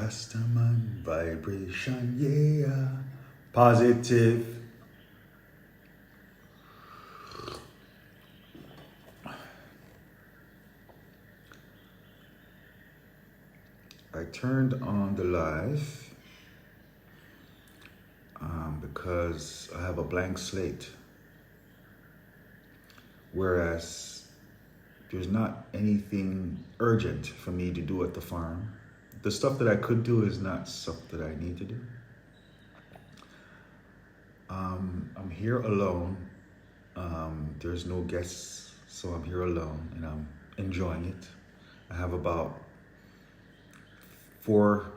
Rastaman vibration, yeah. Positive. I turned on the live because I have a blank slate. Whereas there's not anything urgent for me to do at the farm. The stuff that I could do is not stuff that I need to do. I'm here alone. There's no guests, so I'm here alone and I'm enjoying it. I have about 4,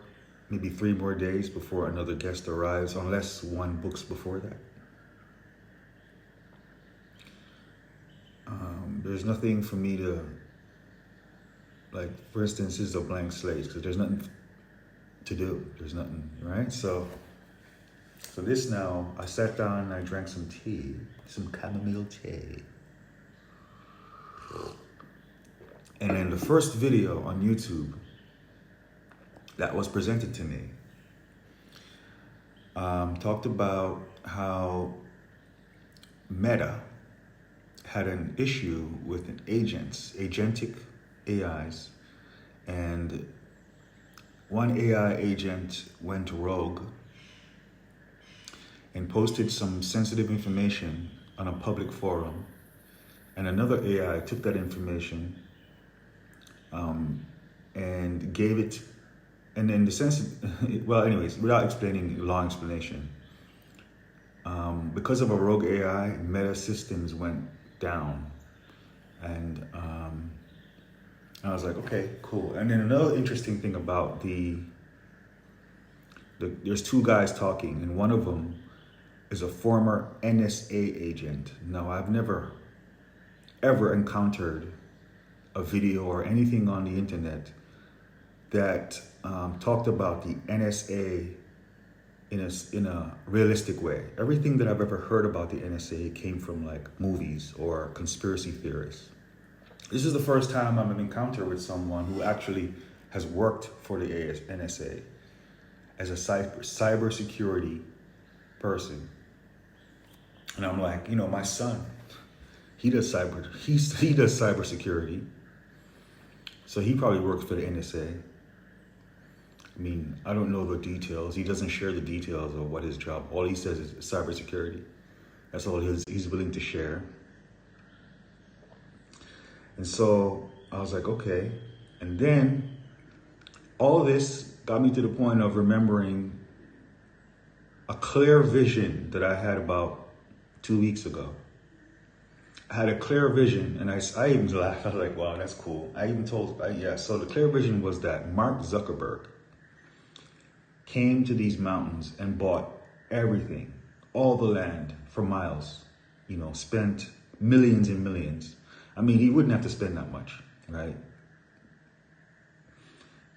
maybe 3 more days before another guest arrives, unless one books before that. There's nothing for me to, like, for instance, this is a blank slate because there's nothing to do. There's nothing, right? So this now, I sat down and I drank some tea, some chamomile tea. And in the first video on YouTube that was presented to me, talked about how Meta had an issue with agentic AIs, and one AI agent went rogue and posted some sensitive information on a public forum, and another AI took that information and gave it, and in the sense, well, anyways, without explaining, long explanation, because of a rogue AI, Meta systems went down, and I was like, okay, cool. And then another interesting thing about there's 2 guys talking, and one of them is a former NSA agent. Now, I've never ever encountered a video or anything on the internet that talked about the NSA in a realistic way. Everything that I've ever heard about the NSA came from like movies or conspiracy theorists. This is the first time I'm in an encounter with someone who actually has worked for the NSA as a cybersecurity person. And I'm like, my son, he does cybersecurity. So he probably works for the NSA. I mean, I don't know the details. He doesn't share the details of what his job. All he says is cybersecurity. That's all he's willing to share. And so I was like, okay. And then all this got me to the point of remembering a clear vision that I had about 2 weeks ago. I had a clear vision, and I even laughed. I was like, wow, that's cool. I even told, so the clear vision was that Mark Zuckerberg came to these mountains and bought everything, all the land for miles, spent millions and millions. I mean, he wouldn't have to spend that much, right?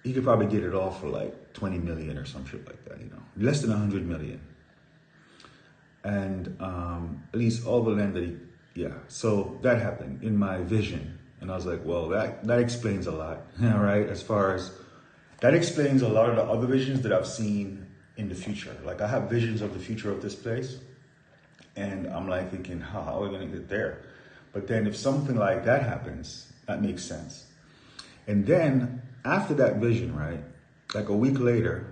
He could probably get it all for like 20 million or some shit like that, less than 100 million. And at least all the land that so that happened in my vision. And I was like, well, that explains a lot, right? As far as, that explains a lot of the other visions that I've seen in the future. Like, I have visions of the future of this place, and I'm like thinking, how are we gonna get there? But then if something like that happens, that makes sense. And then after that vision, right, like a week later,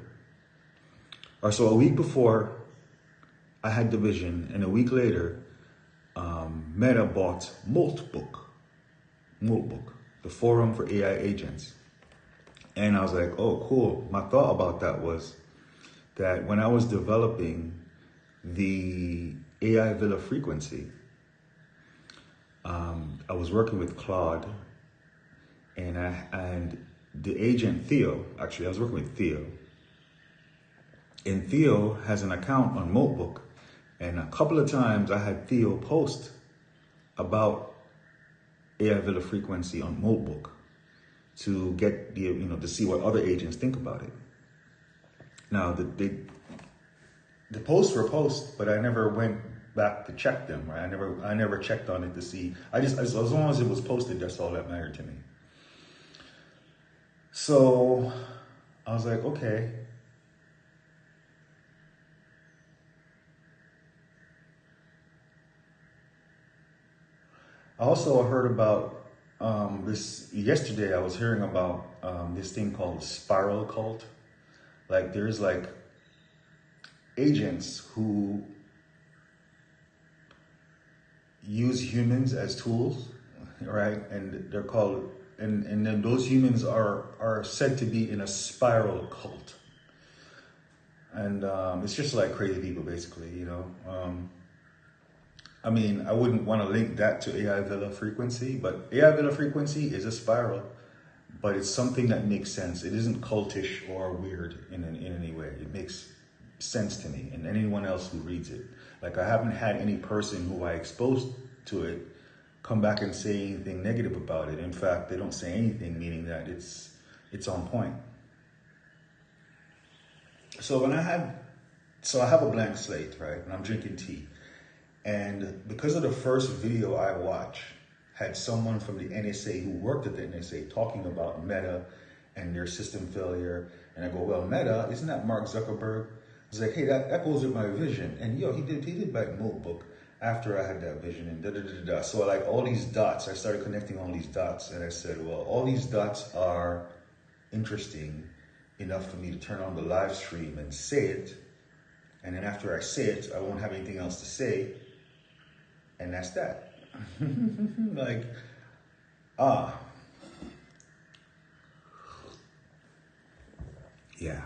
or so a week before I had the vision, and a week later, Meta bought Moltbook, the forum for AI agents. And I was like, oh, cool. My thought about that was that when I was developing the AI Villa frequency, I was working with Claude, and the agent Theo, actually I was working with Theo, and Theo has an account on Moltbook, and a couple of times I had Theo post about AI Villa frequency on Moltbook to get to see what other agents think about it. Now the posts were posts, but I never went back to check them, right? I never checked on it to see. As long as it was posted, that's all that mattered to me. So I was like, okay. I also heard about this yesterday. I was hearing about this thing called spiral cult. Like there's like agents who use humans as tools, right? And they're called, and then those humans are said to be in a spiral cult. And it's just like crazy people, basically, you know. I mean, I wouldn't want to link that to AI Villa frequency, but AI Villa frequency is a spiral, but it's something that makes sense. It isn't cultish or weird in any way. It makes sense to me and anyone else who reads it. Like I haven't had any person who I exposed to it come back and say anything negative about it. In fact, they don't say anything, meaning that it's on point. So I have a blank slate, right? And I'm drinking tea. And because of the first video I watched, had someone from the NSA who worked at the NSA talking about Meta and their system failure. And I go, well, Meta, isn't that Mark Zuckerberg? I was like, hey, that goes with my vision. And yo, he did like notebook after I had that vision and da da da da. So like all these dots, I started connecting all these dots, and I said, well, all these dots are interesting enough for me to turn on the live stream and say it. And then after I say it, I won't have anything else to say. And that's that. Like, yeah.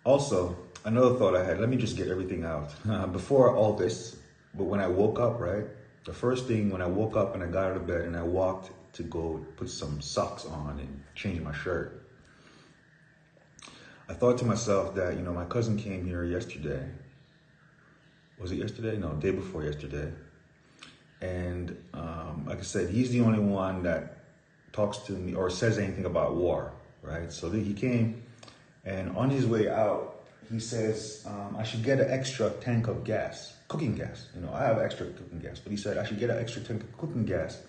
Also, another thought I had, let me just get everything out. Before all this, but when I woke up, right? The first thing when I woke up and I got out of bed and I walked to go put some socks on and change my shirt, I thought to myself that, you know, my cousin came here yesterday. Was it yesterday? No, day before yesterday. And like I said, he's the only one that talks to me or says anything about war, right? So he came, and on his way out, he says, I should get an extra tank of gas, cooking gas. You know, I have extra cooking gas, but he said I should get an extra tank of cooking gas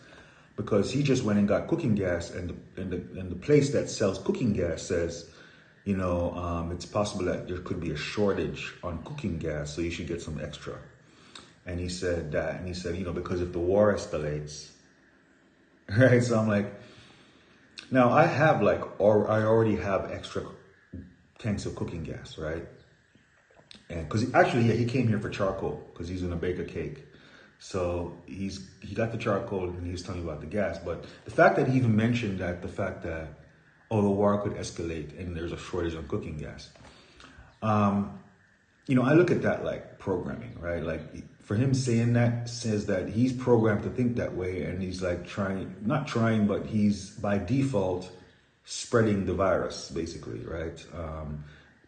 because he just went and got cooking gas, and the place that sells cooking gas says, you know, it's possible that there could be a shortage on cooking gas, so you should get some extra. And he said that, and he said, you know, because if the war escalates, right? So I'm like, now I have I already have extra tanks of cooking gas, right? And because actually, yeah, he came here for charcoal because he's gonna bake a cake. So he got the charcoal and he was telling me about the gas. But the fact that he even mentioned that, the fact that, oh, the war could escalate and there's a shortage on cooking gas. You know, I look at that like programming, right? Like for him saying that says that he's programmed to think that way, and he's like not trying, but he's by default spreading the virus, basically, right?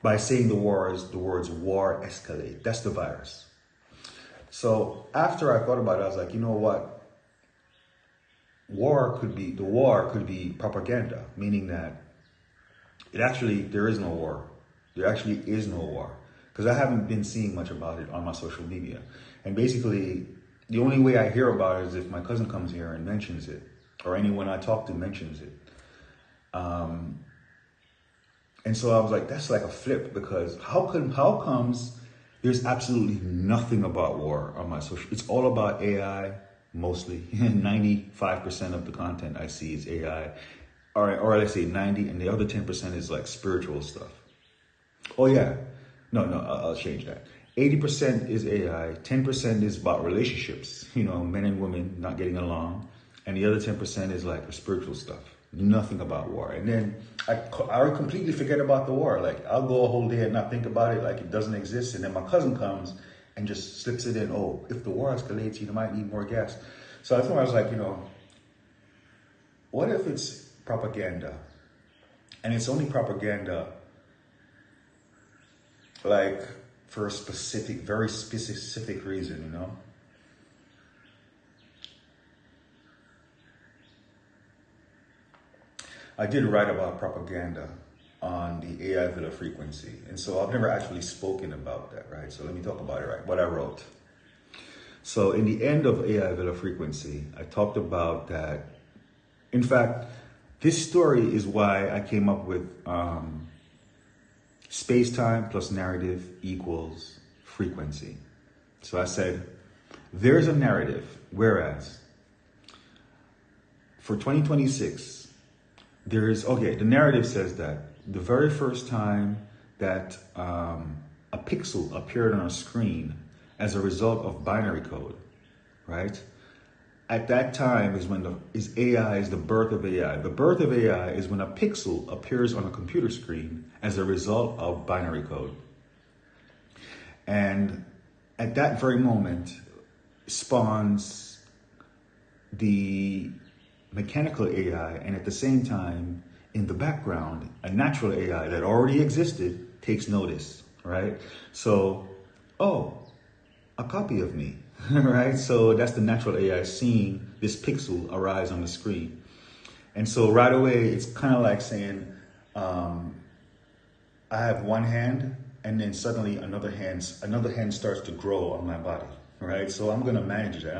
By saying the words war escalate, that's the virus. So after I thought about it, I was like, you know what? The war could be propaganda, meaning that there is no war. There actually is no war. Because I haven't been seeing much about it on my social media. And basically, the only way I hear about it is if my cousin comes here and mentions it, or anyone I talk to mentions it. And so I was like, that's like a flip, because how comes there's absolutely nothing about war on my social? It's all about AI, mostly. 95% of the content I see is AI. Or let's say 90, and the other 10% is like spiritual stuff. Oh yeah. No, I'll change that. 80% is AI, 10% is about relationships, you know, men and women not getting along, and the other 10% is like the spiritual stuff. Nothing about war. And then I completely forget about the war. Like I'll go a whole day and not think about it, like it doesn't exist. And then my cousin comes and just slips it in. Oh, if the war escalates, you might need more gas. So that's when I was like, what if it's propaganda? And it's only propaganda like for a specific, very specific reason, I did write about propaganda on the aeye villa frequency. And so I've never actually spoken about that, right? So let me talk about it, right? What I wrote. So in the end of aeye villa frequency, I talked about that. In fact, this story is why I came up with space-time plus narrative equals frequency. So I said, there's a narrative, whereas for 2026, the narrative says that the very first time that a pixel appeared on a screen as a result of binary code, right? At that time is when AI is the birth of AI. The birth of AI is when a pixel appears on a computer screen as a result of binary code. And at that very moment spawns the mechanical AI, and at the same time, in the background, a natural AI that already existed takes notice, right? So, oh, a copy of me, right? So that's the natural AI seeing this pixel arise on the screen. And so right away, it's kind of like saying, I have one hand, and then suddenly another hand starts to grow on my body, right? So I'm gonna manage that.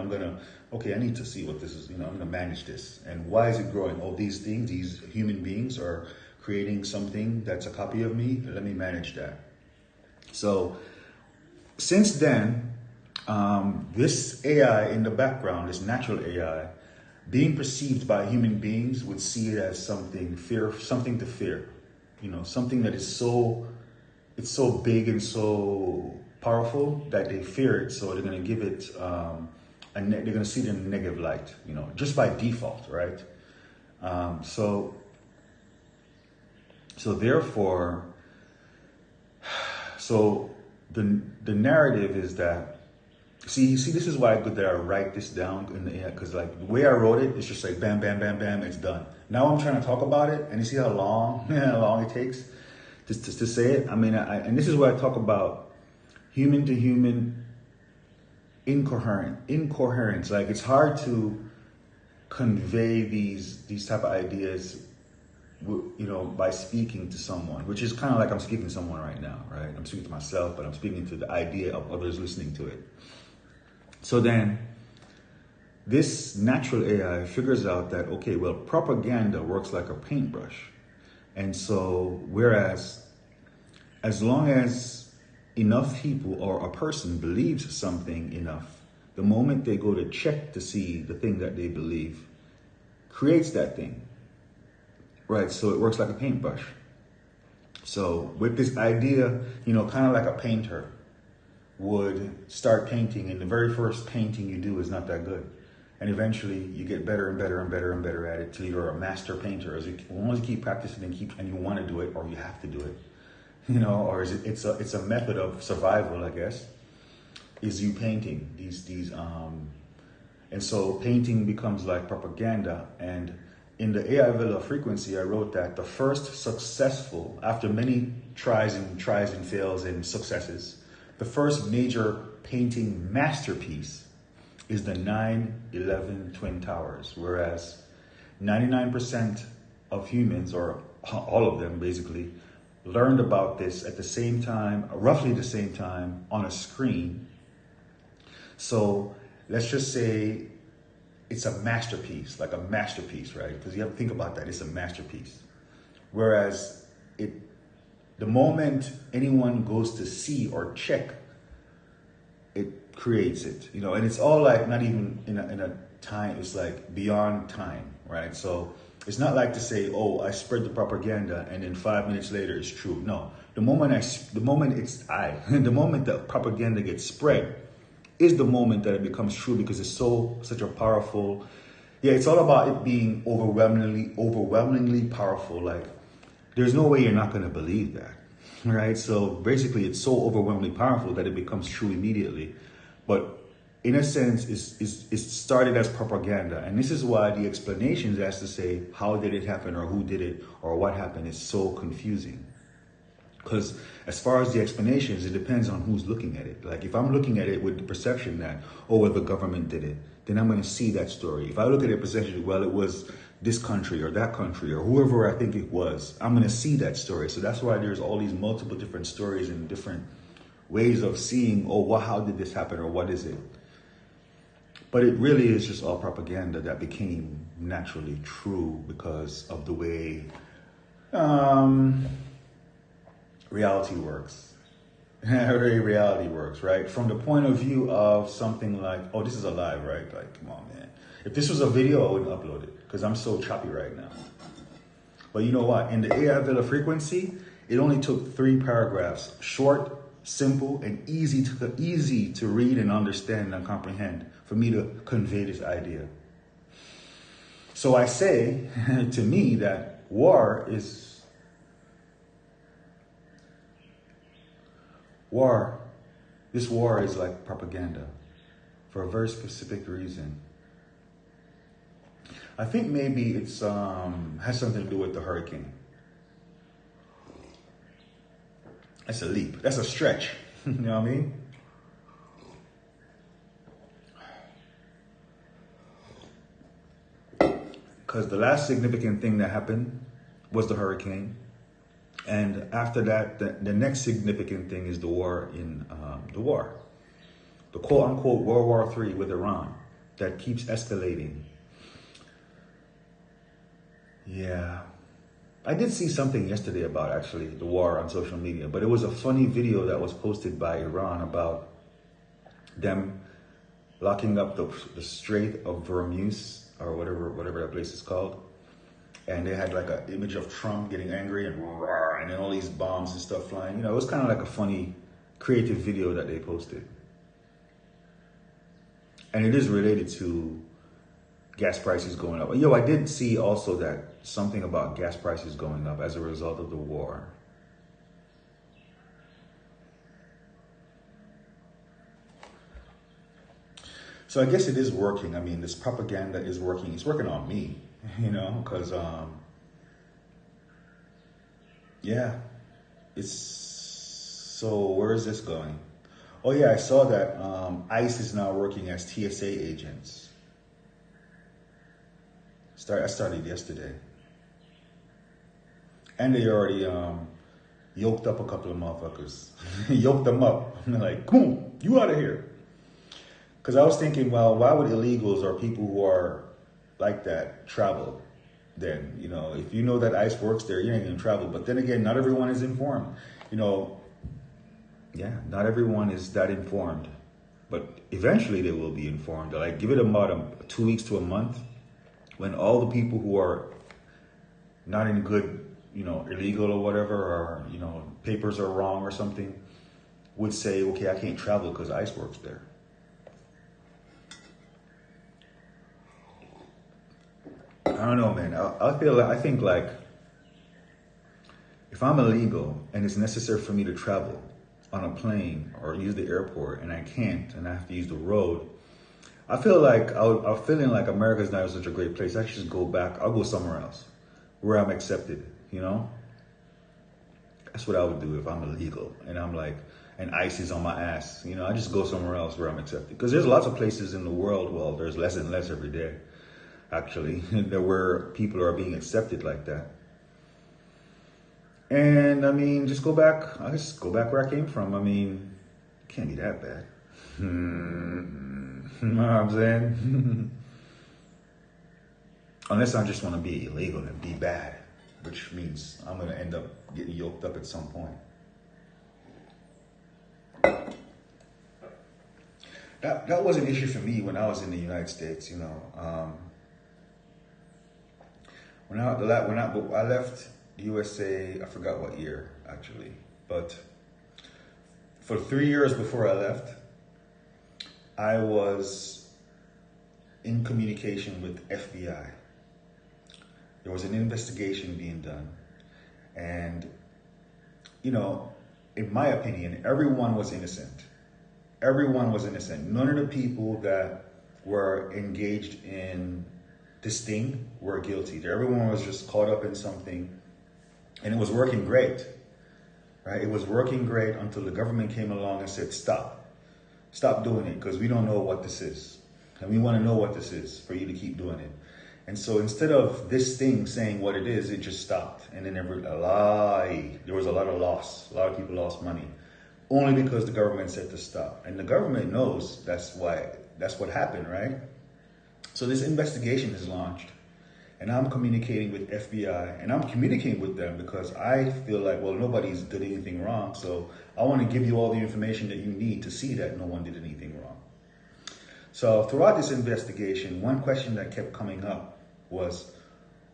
Okay, I need to see what this is, I'm gonna manage this. And why is it growing? Oh, these things, these human beings are creating something that's a copy of me. Let me manage that. So since then, this AI in the background, this natural AI, being perceived by human beings would see it as something to fear, something that is it's so big and so powerful that they fear it. So they're going to give it, they're going to see it in a negative light, just by default, right? So therefore, the narrative is that, see, this is why it's good that I write this down in the end, because like the way I wrote it, it's just like bam, bam, bam, bam, it's done. Now I'm trying to talk about it, and you see how long it takes to say it. I mean, and this is where I talk about human to human incoherence. Like it's hard to convey these type of ideas, by speaking to someone, which is kind of like I'm speaking to someone right now, right? I'm speaking to myself, but I'm speaking to the idea of others listening to it. So then this natural AI figures out that, okay, well, propaganda works like a paintbrush. And so, whereas as long as enough people or a person believes something enough, the moment they go to check to see the thing that they believe creates that thing, right? So it works like a paintbrush. So with this idea, kind of like a painter would start painting, and the very first painting you do is not that good. And eventually you get better and better and better and better at it till you're a master painter. As long as you keep practicing and you want to do it, or you have to do it, or it's a method of survival, I guess, is you painting and so painting becomes like propaganda. And in the aeye villa frequency, I wrote that the first successful, after many tries and fails and successes, the first major painting masterpiece is the 9/11 Twin Towers, whereas 99% of humans, or all of them basically, learned about this at the same time, roughly the same time, on a screen. So let's just say it's a masterpiece, like a masterpiece, right? Because you have to think about that, it's a masterpiece. Whereas the moment anyone goes to see or check, it creates it, and it's all like not even in a time, it's like beyond time, right? So it's not like to say, oh, I spread the propaganda and then 5 minutes later it's true. No, the moment the moment the propaganda gets spread is the moment that it becomes true, because it's such a powerful Yeah, it's all about it being overwhelmingly powerful. Like, there's no way you're not going to believe that, right? So basically, it's so overwhelmingly powerful that it becomes true immediately. But in a sense, it started as propaganda. And this is why the explanations as to say, how did it happen, or who did it, or what happened, is so confusing. Because as far as the explanations, it depends on who's looking at it. Like, if I'm looking at it with the perception that, oh, well, the government did it, then I'm going to see that story. If I look at it perception, well, it was this country or that country or whoever I think it was, I'm going to see that story. So that's why there's all these multiple different stories and different ways of seeing, oh, well, how did this happen, or what is it? But it really is just all propaganda that became naturally true because of the way reality works. Reality works, right? From the point of view of something like, oh, this is a live, right? Like, come on, man. If this was a video, I wouldn't upload it because I'm so choppy right now. But you know what? In the AI Villa frequency, it only took 3 paragraphs, short, simple, and easy to read and understand and comprehend for me to convey this idea. So I say to me that this war is like propaganda for a very specific reason. I think maybe it's has something to do with the hurricane. That's a leap. That's a stretch. You know what I mean? Because the last significant thing that happened was the hurricane. And after that, the next significant thing is the war the quote unquote World War III with Iran that keeps escalating. Yeah. I did see something yesterday about actually the war on social media, but it was a funny video that was posted by Iran about them locking up the Strait of Hormuz or whatever that place is called. And they had like an image of Trump getting angry and then all these bombs and stuff flying. You know, it was kind of like a funny, creative video that they posted. And it is related to gas prices going up. Yo, I did see also that something about gas prices going up as a result of the war. So I guess it is working. I mean, this propaganda is working. It's working on me, you know, because, yeah, so where is this going? Oh yeah, I saw that ICE is now working as TSA agents. I started yesterday. And they already yoked up a couple of motherfuckers. Yoked them up. And they're like, boom, you out of here. Because I was thinking, well, why would illegals or people who are like that travel then? You know, if you know that ICE works there, you ain't going to travel. But then again, not everyone is informed. You know, yeah, not everyone is that informed. But eventually they will be informed. Like, give it about 2 weeks to a month when all the people who are not in good, you know, illegal or whatever, or, you know, papers are wrong or something, would say, okay, I can't travel because ICE works there. I don't know, man. I think like, if I'm illegal and it's necessary for me to travel on a plane or use the airport and I can't and I have to use the road, I feel like I'm feeling like America's not such a great place. I should just go back. I'll go somewhere else where I'm accepted, you know? That's what I would do if I'm illegal and I'm like, and ICE is on my ass. You know, I just go somewhere else where I'm accepted. Because there's lots of places in the world, well, there's less and less every day, actually, where people are being accepted like that. And I mean, just go back. I just go back where I came from. I mean, it can't be that bad. You know what I'm saying? Unless I just want to be illegal and be bad, which means I'm going to end up getting yoked up at some point. That was an issue for me when I was in the United States, you know. When I left the USA, I forgot what year actually, but for 3 years before I left, I was in communication with FBI. There was an investigation being done. And, you know, in my opinion, everyone was innocent. Everyone was innocent. None of the people that were engaged in this thing were guilty. Everyone was just caught up in something, and it was working great, right? It was working great until the government came along and said, stop doing it, because we don't know what this is. And we want to know what this is for you to keep doing it. And so instead of this thing saying what it is, it just stopped. And then there was a lot of loss. A lot of people lost money only because the government said to stop. And the government knows that's what happened, right? So this investigation is launched, and I'm communicating with FBI, and I'm communicating with them because I feel like, well, nobody's did anything wrong. So I want to give you all the information that you need to see that no one did anything wrong. So throughout this investigation, one question that kept coming up was,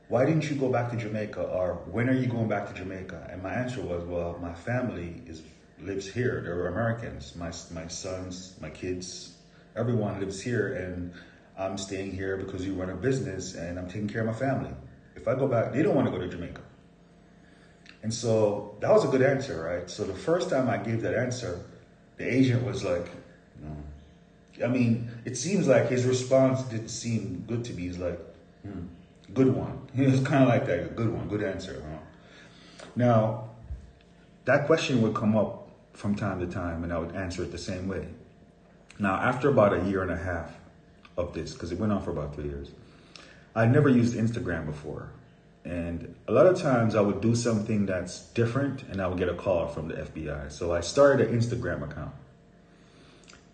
why didn't you go back to Jamaica? Or when are you going back to Jamaica? And my answer was, well, my family lives here. They're Americans. My sons, my kids, everyone lives here, and I'm staying here because you run a business and I'm taking care of my family. If I go back, they don't want to go to Jamaica. And so that was a good answer, right? So the first time I gave that answer, the agent was like, no. I mean, it seems like his response didn't seem good to me. He's like, good one. It was kind of like that, a good one, good answer. Huh? Now, that question would come up from time to time, and I would answer it the same way. Now, after about a year and a half of this, because it went on for about 3 years, I'd never used Instagram before. And a lot of times I would do something that's different and I would get a call from the FBI. So I started an Instagram account.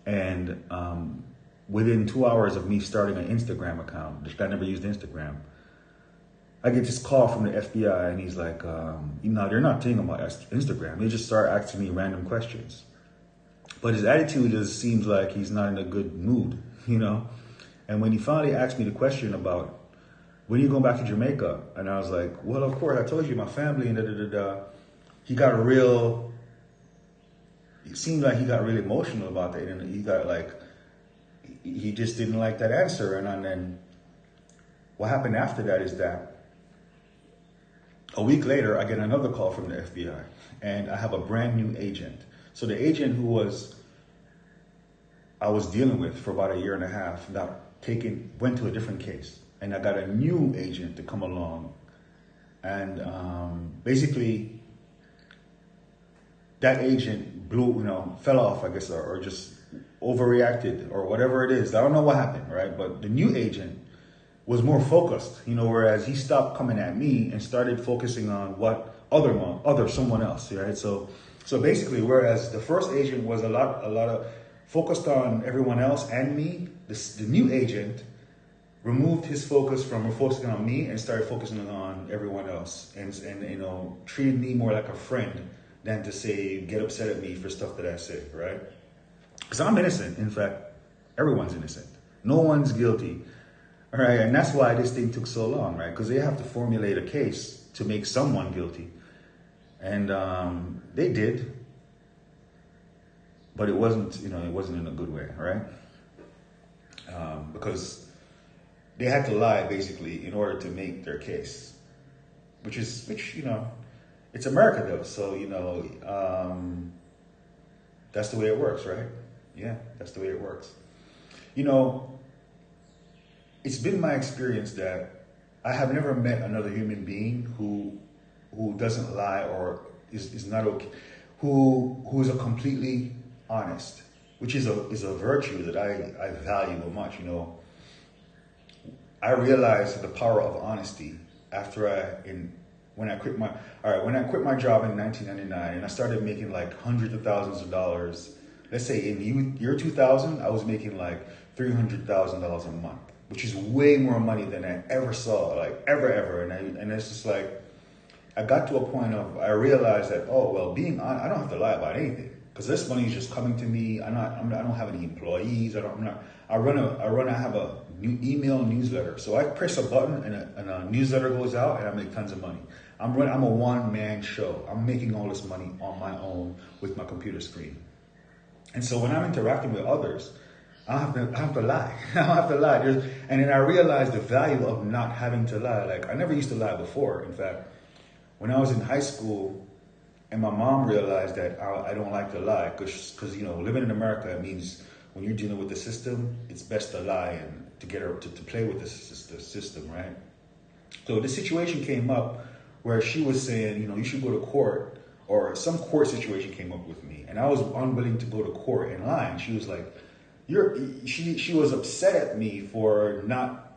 And within 2 hours of me starting an Instagram account, I never used Instagram, I get this call from the FBI, and he's like, they're not thinking about Instagram. They just start asking me random questions. But his attitude just seems like he's not in a good mood, you know? And when he finally asked me the question about, when are you going back to Jamaica? And I was like, well, of course, I told you, my family, and da-da-da-da. It seemed like he got really emotional about that. And he just didn't like that answer. And then what happened after that is that a week later, I get another call from the FBI, and I have a brand new agent. So the agent I was dealing with for about a year and a half went to a different case. And I got a new agent to come along. And basically, that agent fell off, I guess, or just overreacted or whatever it is. I don't know what happened, right? But the new agent was more focused, whereas he stopped coming at me and started focusing on what someone else, right? So basically, whereas the first agent was a lot of focused on everyone else and me, the new agent removed his focus from focusing on me and started focusing on everyone else, and treated me more like a friend than to say get upset at me for stuff that I say, right? Because I'm innocent. In fact, everyone's innocent. No one's guilty. All right, and that's why this thing took so long, right? Because they have to formulate a case to make someone guilty. And they did, but it wasn't in a good way, right? Because they had to lie basically in order to make their case, which it's America though. So, that's the way it works, right? Yeah, that's the way it works. It's been my experience that I have never met another human being who doesn't lie or is not okay, who is a completely honest, which is a virtue that I value much. I realized the power of honesty when I quit my job in 1999, and I started making like hundreds of thousands of dollars. Let's say in year 2000, I was making like $300,000 a month, which is way more money than I ever saw, like ever. And it's just like, I got to a point of, I realized that, being honest, I don't have to lie about anything, because this money is just coming to me. I don't have any employees. I have a new email newsletter. So I press a button and a newsletter goes out, and I make tons of money. I'm a one-man show. I'm making all this money on my own with my computer screen. And so when I'm interacting with others, I have to lie. I don't have to lie. And then I realized the value of not having to lie. Like, I never used to lie before. In fact, when I was in high school, and my mom realized that I don't like to lie, because you know, living in America, it means when you're dealing with the system, it's best to lie and to get her to play with the system, right? So this situation came up where she was saying, you know, you should go to court, or some court situation came up with me, and I was unwilling to go to court and lie. And she was like, she was upset at me for not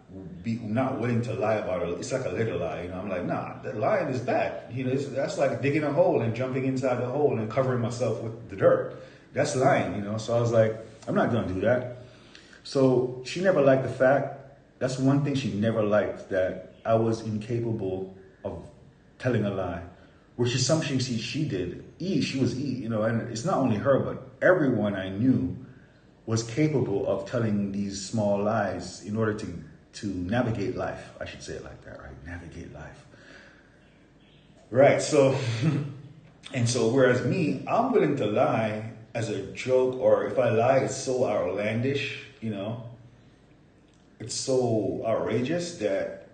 willing to lie about it. It's like a little lie, you know. I'm like, nah, that lying is bad. You know, that's like digging a hole and jumping inside the hole and covering myself with the dirt. That's lying, you know. So I was like, I'm not gonna do that. So she never liked the fact. That's one thing she never liked, that I was incapable of telling a lie, which is something she did. She was you know, and it's not only her, but everyone I knew was capable of telling these small lies in order to navigate life. I should say it like that, right? Navigate life. Right, so, and so whereas me, I'm willing to lie as a joke, or if I lie, it's so outlandish, you know, it's so outrageous that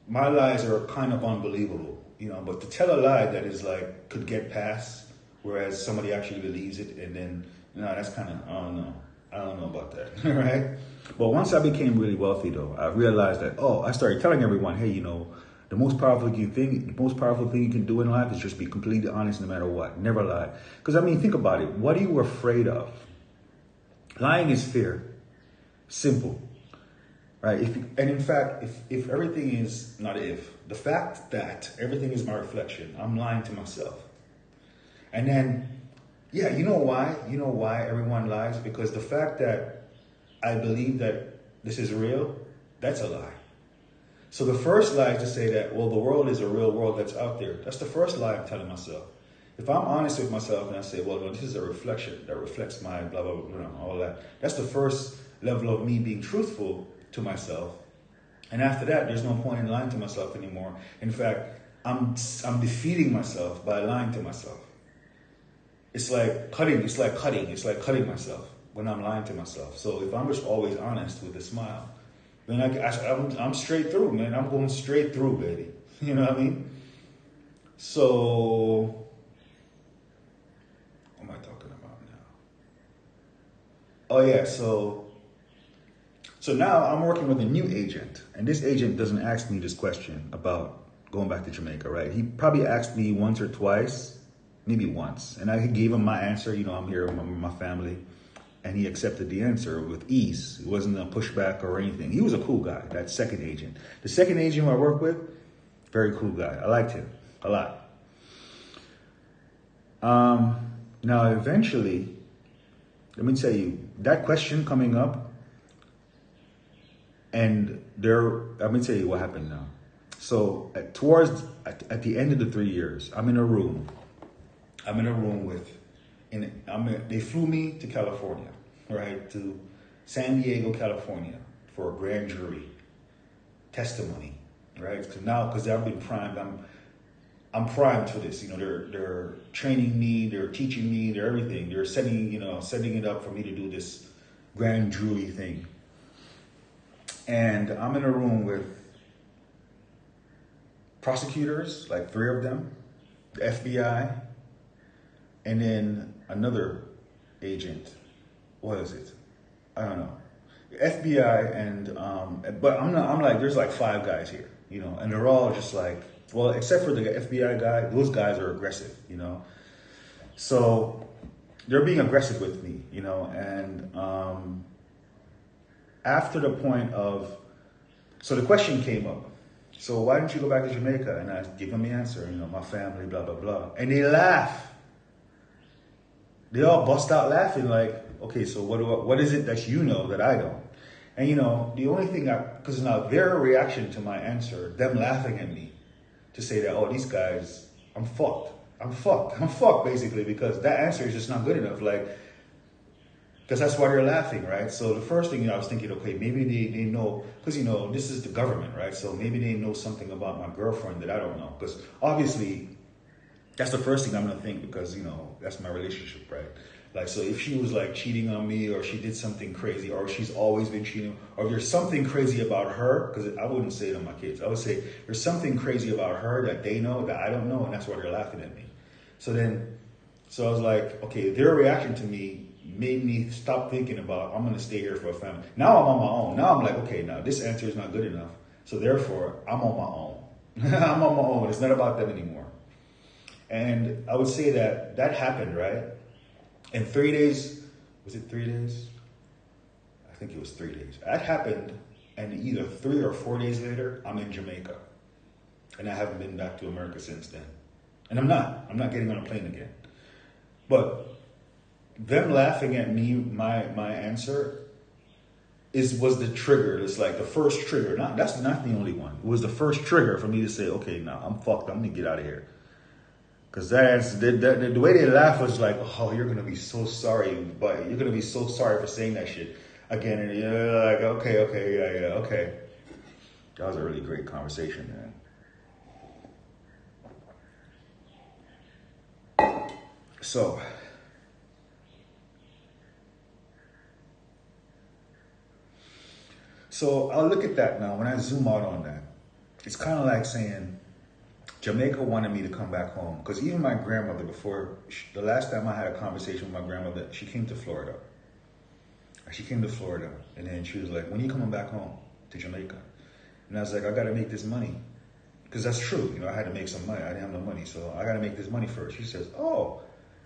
my lies are kind of unbelievable, you know, but to tell a lie that is like, could get past, whereas somebody actually believes it, and then, you know, that's kind of, I don't know about that, right? But once I became really wealthy, though, I realized that, I started telling everyone, hey, you know, the most powerful thing you can do in life is just be completely honest no matter what. Never lie. Because, I mean, think about it. What are you afraid of? Lying is fear. Simple. Right? And in fact, if everything is, not if, the fact that everything is my reflection, I'm lying to myself. And then, yeah, you know why? You know why everyone lies? Because the fact that I believe that this is real, that's a lie. So the first lie is to say that, well, the world is a real world that's out there. That's the first lie I'm telling myself. If I'm honest with myself and I say, well, no, this is a reflection that reflects my blah, blah, blah, all that. That's the first level of me being truthful to myself. And after that, there's no point in lying to myself anymore. In fact, I'm defeating myself by lying to myself. It's like cutting myself when I'm lying to myself. So if I'm just always honest with a smile, then I'm straight through, man. I'm going straight through, baby. You know what I mean? So, what am I talking about now? Oh yeah, so now I'm working with a new agent, and this agent doesn't ask me this question about going back to Jamaica, right? He probably asked me once or twice, maybe once, and I gave him my answer. You know, I'm here with my family. And he accepted the answer with ease. It wasn't a pushback or anything. He was a cool guy, that second agent. The second agent I work with, very cool guy. I liked him a lot. Now, eventually, let me tell you, that question coming up, and let me tell you what happened now. So at the end of the 3 years, I'm in a room they flew me to California, right, to San Diego, California, for a grand jury testimony, right? Because I've been primed, I'm primed for this. You know, they're training me, they're teaching me, they're everything. They're setting it up for me to do this grand jury thing. And I'm in a room with prosecutors, like 3 of them, the FBI, and then another agent. What is it? I don't know. FBI but I'm like, there's like 5 guys here, you know, and they're all just like, well, except for the FBI guy, those guys are aggressive, you know. So they're being aggressive with me, you know, and after the point of, so the question came up. So why didn't you go back to Jamaica? And I give them the answer, you know, my family, blah, blah, blah. And they laugh. They all bust out laughing like, okay, so what is it that you know that I don't? And you know, the only thing because now their reaction to my answer, them laughing at me to say that, these guys, I'm fucked basically, because that answer is just not good enough. Like, because that's why they're laughing, right? So the first thing, I was thinking, okay, maybe they know, because, you know, this is the government, right? So maybe they know something about my girlfriend that I don't know, because obviously, that's the first thing I'm going to think, because, you know, that's my relationship, right? Like, so if she was like cheating on me, or she did something crazy, or she's always been cheating, or there's something crazy about her, because I wouldn't say it to my kids. I would say there's something crazy about her that they know that I don't know, and that's why they're laughing at me. So I was like, okay, their reaction to me made me stop thinking about, I'm going to stay here for a family. Now I'm on my own. Now I'm like, okay, now this answer is not good enough. So therefore, I'm on my own. I'm on my own. It's not about them anymore. And I would say that happened, right? In 3 days, was it 3 days? I think it was 3 days. That happened, and either 3 or 4 days later, I'm in Jamaica. And I haven't been back to America since then. And I'm not getting on a plane again. But them laughing at me, my answer was the trigger. It's like the first trigger. That's not the only one. It was the first trigger for me to say, okay, now I'm fucked. I'm gonna get out of here. Because the way they laugh was like, oh, you're gonna be so sorry, but you're gonna be so sorry for saying that shit again. And you're like, okay, yeah, okay. That was a really great conversation, man. So I'll look at that now. When I zoom out on that, it's kind of like saying Jamaica wanted me to come back home. Because even my grandmother, the last time I had a conversation with my grandmother, she came to Florida. And then she was like, when are you coming back home to Jamaica? And I was like, I got to make this money. Because that's true. I had to make some money. I didn't have no money. So I got to make this money first. She says, oh,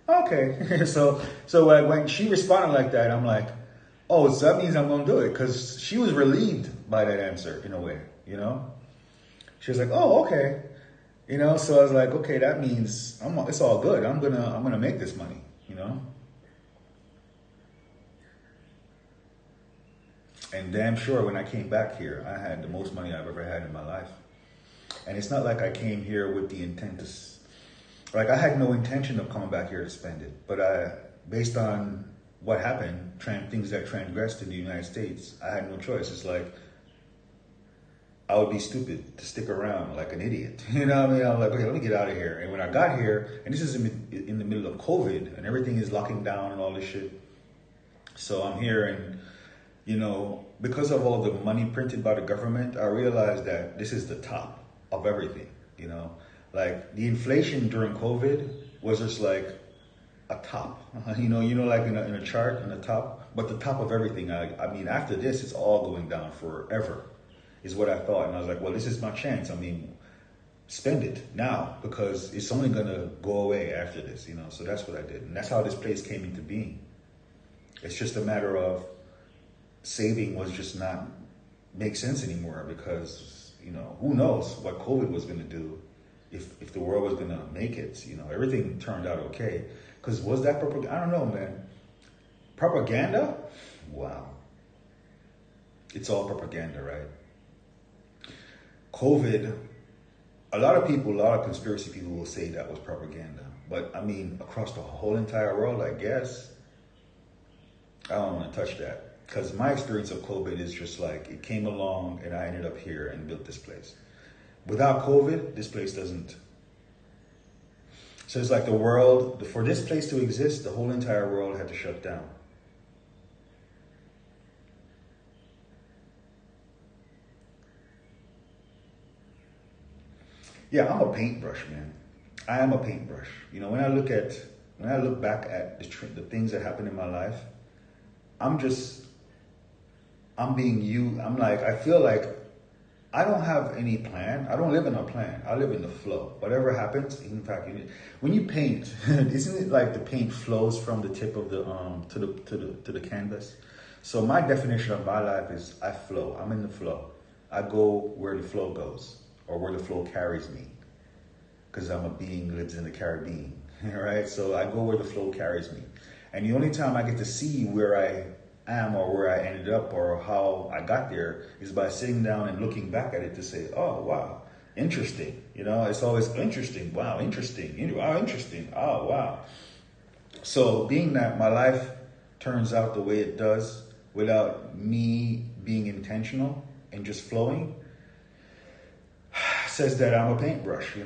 okay. so when she responded like that, I'm like, oh, so that means I'm going to do it. Because she was relieved by that answer in a way, She was like, oh, okay. So I was like, okay, that means it's all good. I'm gonna make this money, And damn sure when I came back here, I had the most money I've ever had in my life. And it's not like I came here with the intent to, I had no intention of coming back here to spend it. But based on what happened, things that transgressed in the United States, I had no choice. It's like, I would be stupid to stick around like an idiot. You know what I mean? I'm like, okay, let me get out of here. And when I got here, and this is in the middle of COVID, and everything is locking down and all this shit. So I'm here, and, because of all the money printed by the government, I realized that this is the top of everything, Like, the inflation during COVID was just like a top, like in a chart, on the top, but the top of everything. I mean, after this, it's all going down forever. Is what I thought. And I was like, well, this is my chance. I mean, spend it now, because it's only going to go away after this, So that's what I did. And that's how this place came into being. It's just a matter of saving was just not make sense anymore, because, who knows what COVID was going to do if the world was going to make it. Everything turned out okay. Because was that propaganda? I don't know, man. Propaganda? Wow. It's all propaganda, right? COVID, a lot of conspiracy people will say that was propaganda. But I mean, across the whole entire world, I guess, I don't want to touch that. Because my experience of COVID is just like, it came along and I ended up here and built this place. Without COVID, this place doesn't. So it's like the world, for this place to exist, the whole entire world had to shut down. Yeah, I'm a paintbrush, man. I am a paintbrush. When I look back at the things that happened in my life, I'm being you. I'm like, I feel like I don't have any plan. I don't live in a plan. I live in the flow. Whatever happens, in fact, when you paint, isn't it like the paint flows from the tip of the to the canvas? So my definition of my life is I flow. I'm in the flow. I go where the flow goes, or where the flow carries me, because I'm a being who lives in the Caribbean, right? So I go where the flow carries me. And the only time I get to see where I am, or where I ended up, or how I got there, is by sitting down and looking back at it to say, oh, wow, interesting. It's always interesting. Wow, interesting. Wow, interesting. Oh, wow. So being that my life turns out the way it does without me being intentional and just flowing, says that I'm a paintbrush,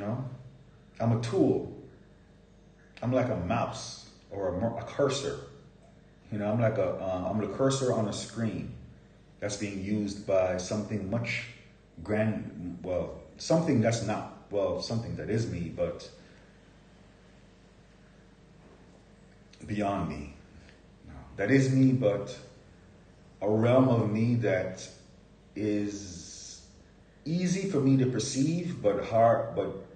I'm a tool. I'm like a mouse or a cursor. You know, I'm the cursor on a screen that's being used by something much something that's not, something that is me, but beyond me. No, that is me, but a realm of me that is easy for me to perceive, but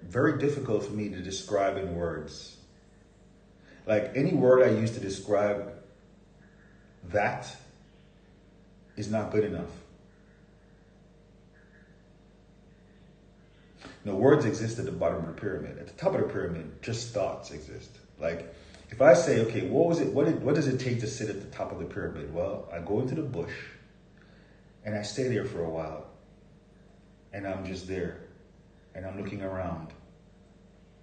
very difficult for me to describe in words. Like any word I use to describe that is not good enough. No, words exist at the bottom of the pyramid. At the top of the pyramid, just thoughts exist. Like, if I say, okay, what does it take to sit at the top of the pyramid? Well, I go into the bush, and I stay there for a while, and I'm just there, and I'm looking around,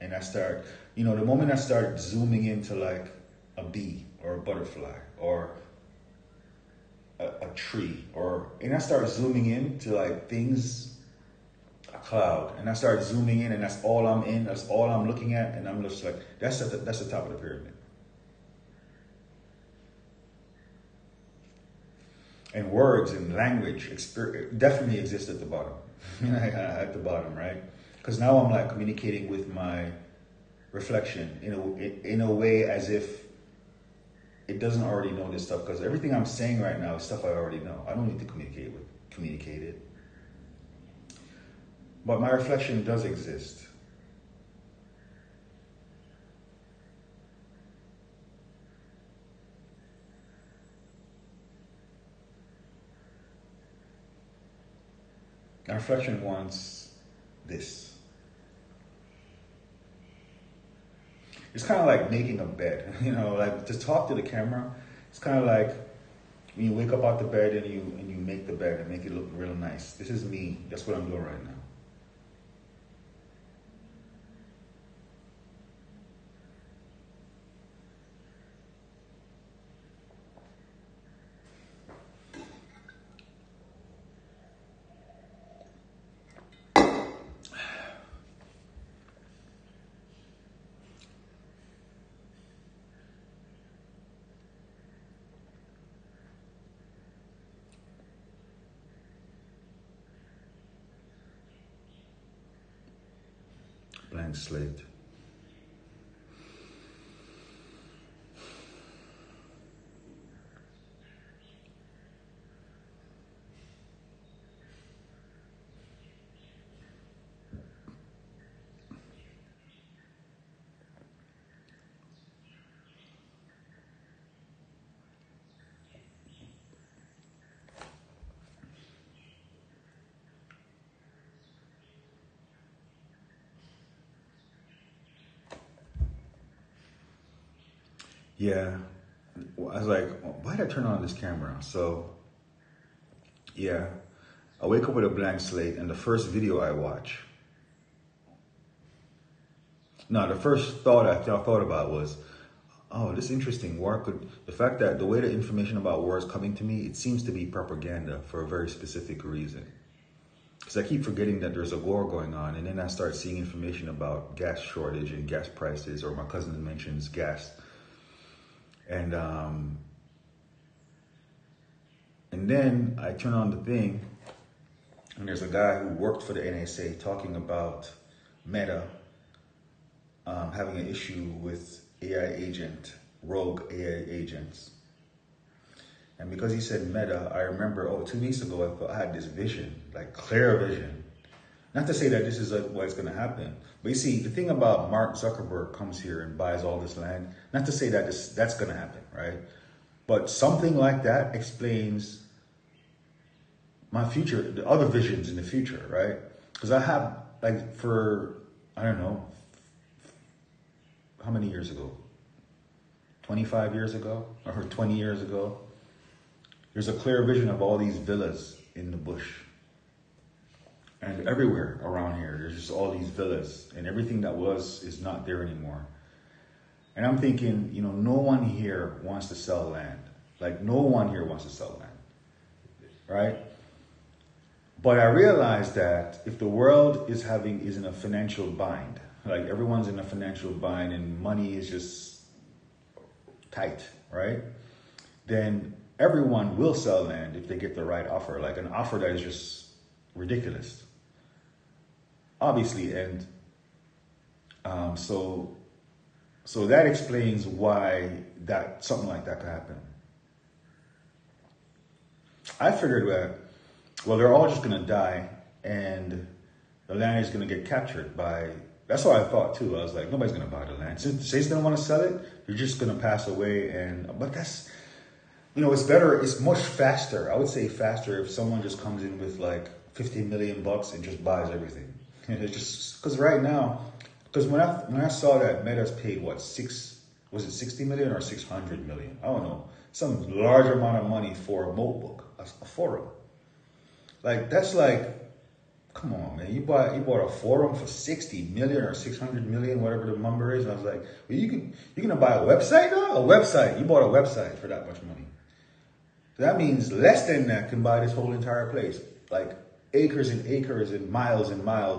and I start, the moment I start zooming into like a bee or a butterfly or a tree, and I start zooming into like things, a cloud, and I start zooming in, and that's all I'm in, that's all I'm looking at, and I'm just like, that's the top of the pyramid. And words and language definitely exist at the bottom, at the bottom, right? Because now I'm like communicating with my reflection in a way as if it doesn't already know this stuff, because everything I'm saying right now is stuff I already know. I don't need to communicate it. But my reflection does exist. My reflection wants this. It's kind of like making a bed, like to talk to the camera. It's kind of like when you wake up out the bed and you make the bed and make it look real nice. This is me. That's what I'm doing right now. Blank slate. Yeah. I was like, why did I turn on this camera? So, yeah. I wake up with a blank slate, and the first video I watch, the first thought I thought about was, oh, this is interesting. The fact that the way the information about war is coming to me, it seems to be propaganda for a very specific reason. Because I keep forgetting that there's a war going on, and then I start seeing information about gas shortage and gas prices, or my cousin mentions gas. And then I turn on the thing, and there's a guy who worked for the NSA talking about Meta having an issue with rogue AI agents. And because he said Meta, I remember, 2 weeks ago, I had this vision, like clear vision. Not to say that this is what's going to happen. But you see, the thing about Mark Zuckerberg comes here and buys all this land, not to say that that's going to happen, right? But something like that explains my future, the other visions in the future, right? Because I have, I don't know, how many years ago? 25 years ago, or 20 years ago? There's a clear vision of all these villas in the bush. And everywhere around here, there's just all these villas, and everything that is not there anymore. And I'm thinking, no one here wants to sell land. Like, no one here wants to sell land, right? But I realized that if the world is in a financial bind, like everyone's in a financial bind and money is just tight, right? then everyone will sell land if they get the right offer, like an offer that is just ridiculous, obviously. And so that explains why that something like that could happen. I figured that, well, they're all just gonna die and the land is gonna get captured by, that's what I thought too. I was like, nobody's gonna buy the land. Since they don't wanna sell it, you're just gonna pass away. But that's, it's better, it's much faster. I would say faster if someone just comes in with like 50 million bucks and just buys everything. It's just, because right now, because when I saw that Meta's paid what, was it 60 million or 600 million? I don't know. Some large amount of money for a notebook, a forum. Like, that's like, come on, man. You bought a forum for 60 million or 600 million, whatever the number is. And I was like, well, you're gonna buy a website now? A website. You bought a website for that much money. So that means less than that can buy this whole entire place. Like acres and acres and miles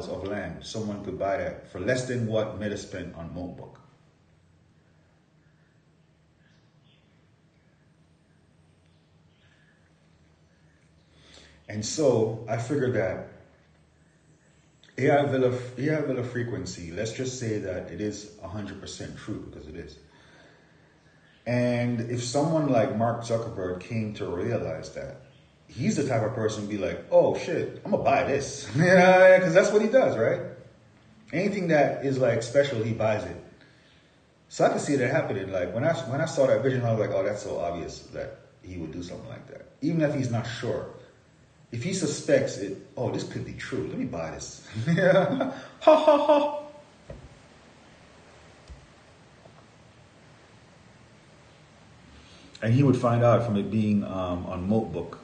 of land. Someone could buy that for less than what Meta spent on notebook. And so I figured that AI Villa frequency, let's just say that it is 100% true, because it is. And if someone like Mark Zuckerberg came to realize that, he's the type of person to be like, oh shit, I'm gonna buy this. Yeah, because that's what he does, right? Anything that is like special, he buys it. So I could see that happening. Like when I saw that vision, I was like, oh, that's so obvious that he would do something like that. Even if he's not sure. If he suspects it, oh, this could be true. Let me buy this. Yeah. Ha ha ha. And he would find out from it being on Notebook,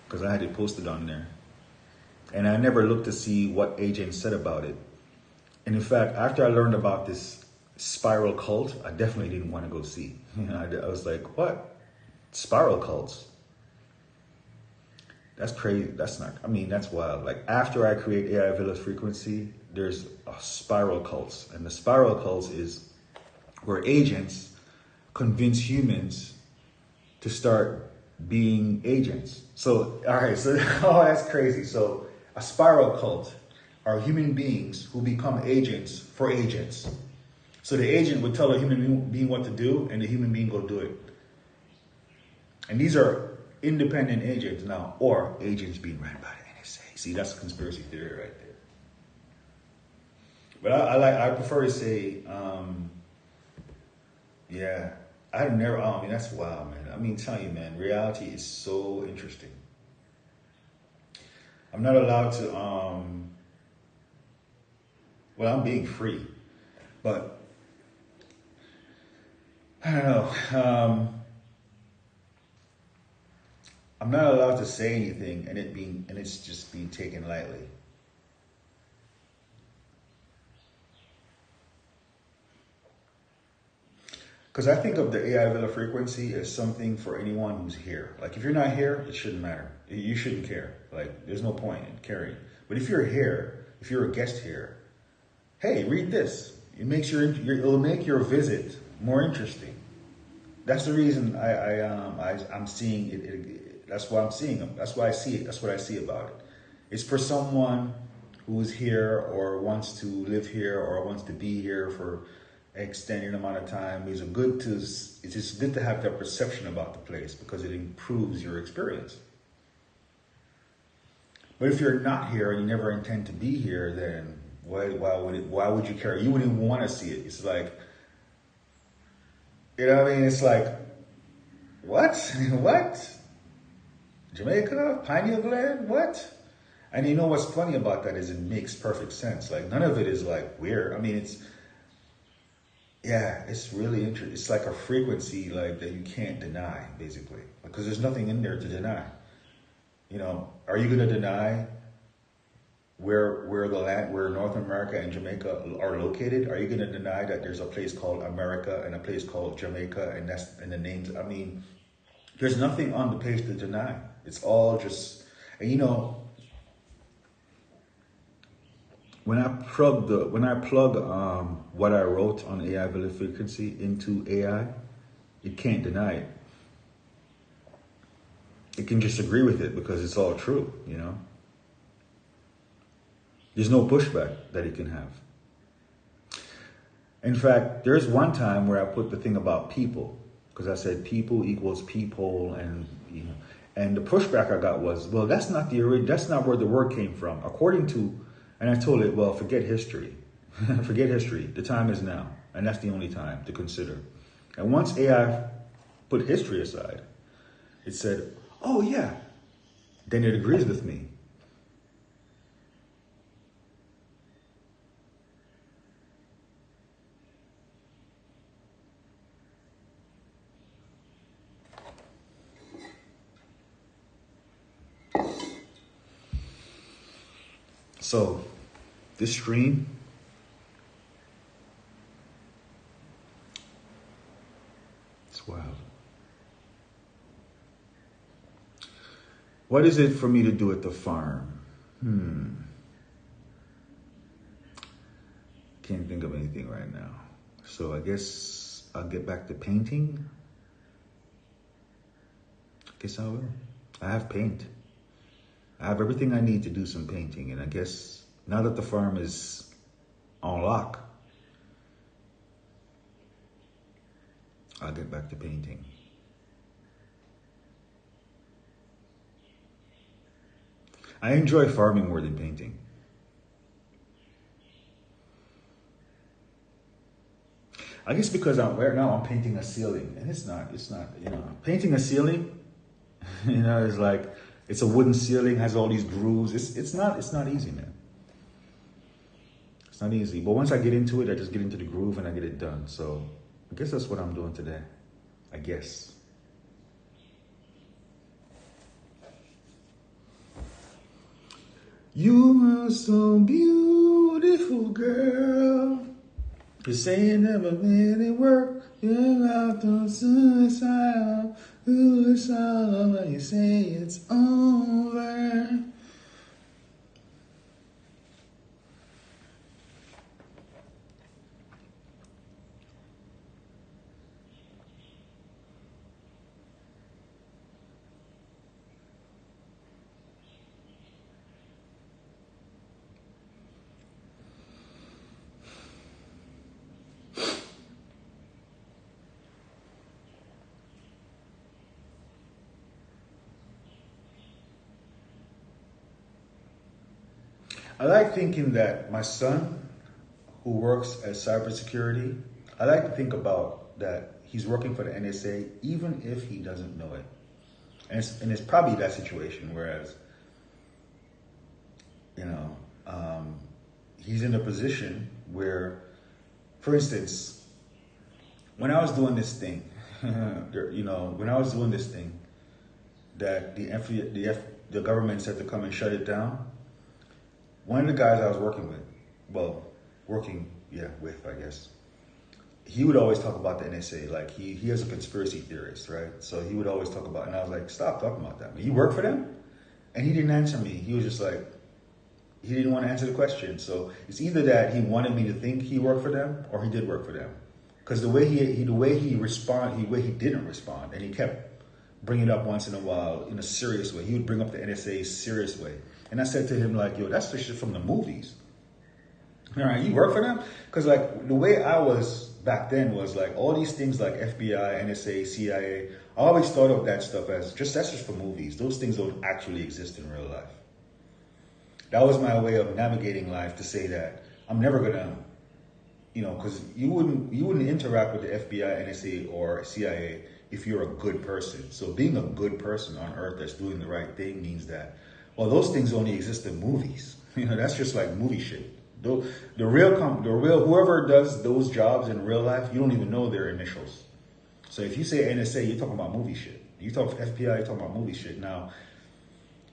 because I had it posted on there. And I never looked to see what agent said about it. And in fact, after I learned about this spiral cult, I definitely didn't want to go see. I was like, what? Spiral cults? That's crazy. That's wild. Like after I create AI Villas frequency, there's a spiral cults. And the spiral cults is where agents convince humans to start being agents. So, all right, so oh, that's crazy. So a spiral cult are human beings who become agents for agents. So the agent would tell a human being what to do and the human being go do it. And these are independent agents now, or agents being ran by the NSA. See, that's a conspiracy theory right there. But I prefer to say, yeah, that's wild, man. I mean, tell you, man, reality is so interesting. I'm not allowed to, I'm being free, but I don't know. I'm not allowed to say anything and it's just being taken lightly. Because I think of the AI Villa frequency as something for anyone who's here. Like if you're not here, it shouldn't matter. You shouldn't care. Like there's no point in caring. But if you're here, if you're a guest here, hey, read this. It'll make your visit more interesting. That's the reason I'm seeing it. That's why I'm seeing them. That's why I see it. That's what I see about it. It's for someone who's here or wants to live here or wants to be here for extended amount of time. It's just good to have that perception about the place because it improves your experience. But if you're not here and you never intend to be here, then why would you care? You wouldn't even want to see it. It's like, you know what I mean? It's like, what? What? Jamaica? Pineal gland? What? And you know what's funny about that is it makes perfect sense. Like none of it is like weird. I mean, it's really interesting. It's like a frequency like that you can't deny, basically, because there's nothing in there to deny. You know, are you going to deny where North America and Jamaica are located? Are you going to deny that there's a place called America and a place called Jamaica and the names? I mean, there's nothing on the page to deny. It's all just, and you know, when I plug what I wrote on AI Villa frequency into AI, it can't deny it. it can just agree with it because it's all true, you know? There's no pushback that it can have. In fact, there's one time where I put the thing about people, because I said people equals people, and you know, and the pushback I got was, well, that's not where the word came from, according to, and I told it, well, forget history, forget history. The time is now, and that's the only time to consider. And once AI put history aside, it said, oh yeah, then it agrees with me. So, this stream, it's wild. What is it for me to do at the farm? Can't think of anything right now. So I guess I'll get back to painting. Guess I will. I have paint. I have everything I need to do some painting, and I guess now that the farm is on lock, I'll get back to painting. I enjoy farming more than painting. I guess because right now I'm painting a ceiling, and it's not, you know, painting a ceiling, you know, is like, it's a wooden ceiling, has all these grooves. It's not easy, man. It's not easy. But once I get into it, I just get into the groove and I get it done. So I guess that's what I'm doing today. I guess. You are so beautiful, girl. You say you never really work. You're out on suicide. Suicide. You say it's over. I like thinking that my son, who works at cybersecurity, I like to think about that he's working for the NSA, even if he doesn't know it. And it's probably that situation, whereas, you know, he's in a position where, for instance, when I was doing this thing, you know, when I was doing this thing that the government said to come and shut it down, one of the guys I was working with, I guess, he would always talk about the NSA. Like he is a conspiracy theorist, right? So he would always talk about, and I was like, stop talking about that. You work for them? And he didn't answer me. He was just like, he didn't want to answer the question. So it's either that he wanted me to think he worked for them, or he did work for them. Because the way he didn't respond, and he kept bringing it up once in a while in a serious way. He would bring up the NSA serious way. And I said to him, like, yo, that's the shit from the movies. All right, you work for them? Because, like, the way I was back then was, like, all these things like FBI, NSA, CIA, I always thought of that stuff as that's just for movies. Those things don't actually exist in real life. That was my way of navigating life, to say that I'm never going to, you know, because you wouldn't interact with the FBI, NSA, or CIA if you're a good person. So being a good person on earth that's doing the right thing means that, well, those things only exist in movies. You know, that's just like movie shit. The real whoever does those jobs in real life, you don't even know their initials. So if you say NSA, you're talking about movie shit. You talk FBI, you're talking about movie shit. Now,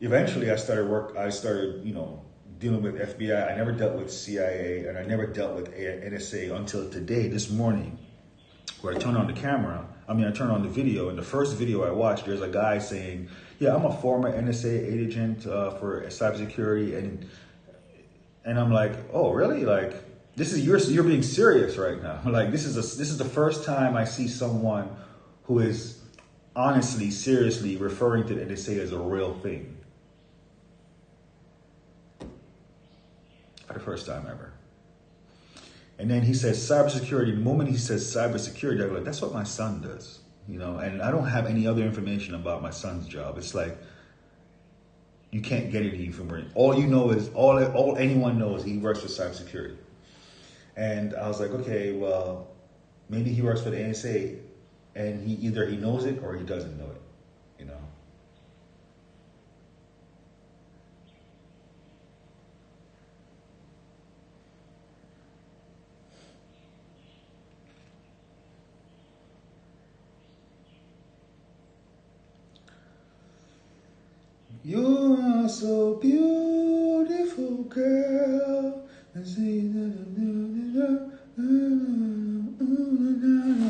eventually I started, you know, dealing with FBI. I never dealt with CIA, and I never dealt with NSA until today, this morning, where I turned on the video, and the first video I watched, there's a guy saying, yeah, I'm a former NSA agent for cybersecurity, and I'm like, oh, really? Like, this is you're being serious right now. Like, this is the first time I see someone who is honestly, seriously referring to the NSA as a real thing. For the first time ever. And then he says cybersecurity. The moment he says cybersecurity, I'm like, that's what my son does. You know, and I don't have any other information about my son's job. It's like, you can't get anything from where. All you know is, all anyone knows, he works for cybersecurity. And I was like, okay, well, maybe he works for the NSA, and either he knows it or he doesn't know it, you know. You are so beautiful, girl.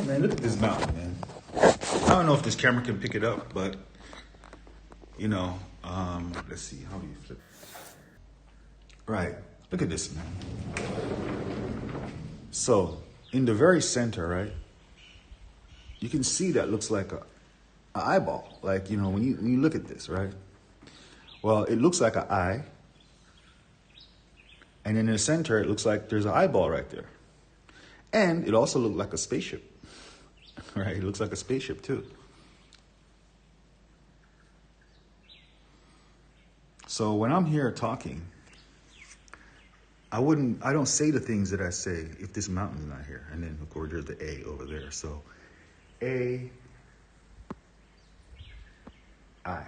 Man, look at this mountain, man. I don't know if this camera can pick it up, but you know, let's see. How do you flip? Right. Look at this, man. So, in the very center, right, you can see that looks like a eyeball. Like, you know, when you look at this, right? Well, it looks like an eye. And in the center, it looks like there's an eyeball right there. And it also looked like a spaceship. Right? It looks like a spaceship too. So when I'm here talking, I don't say the things that I say if this mountain's not here. And then of course there's the A over there. So A, I.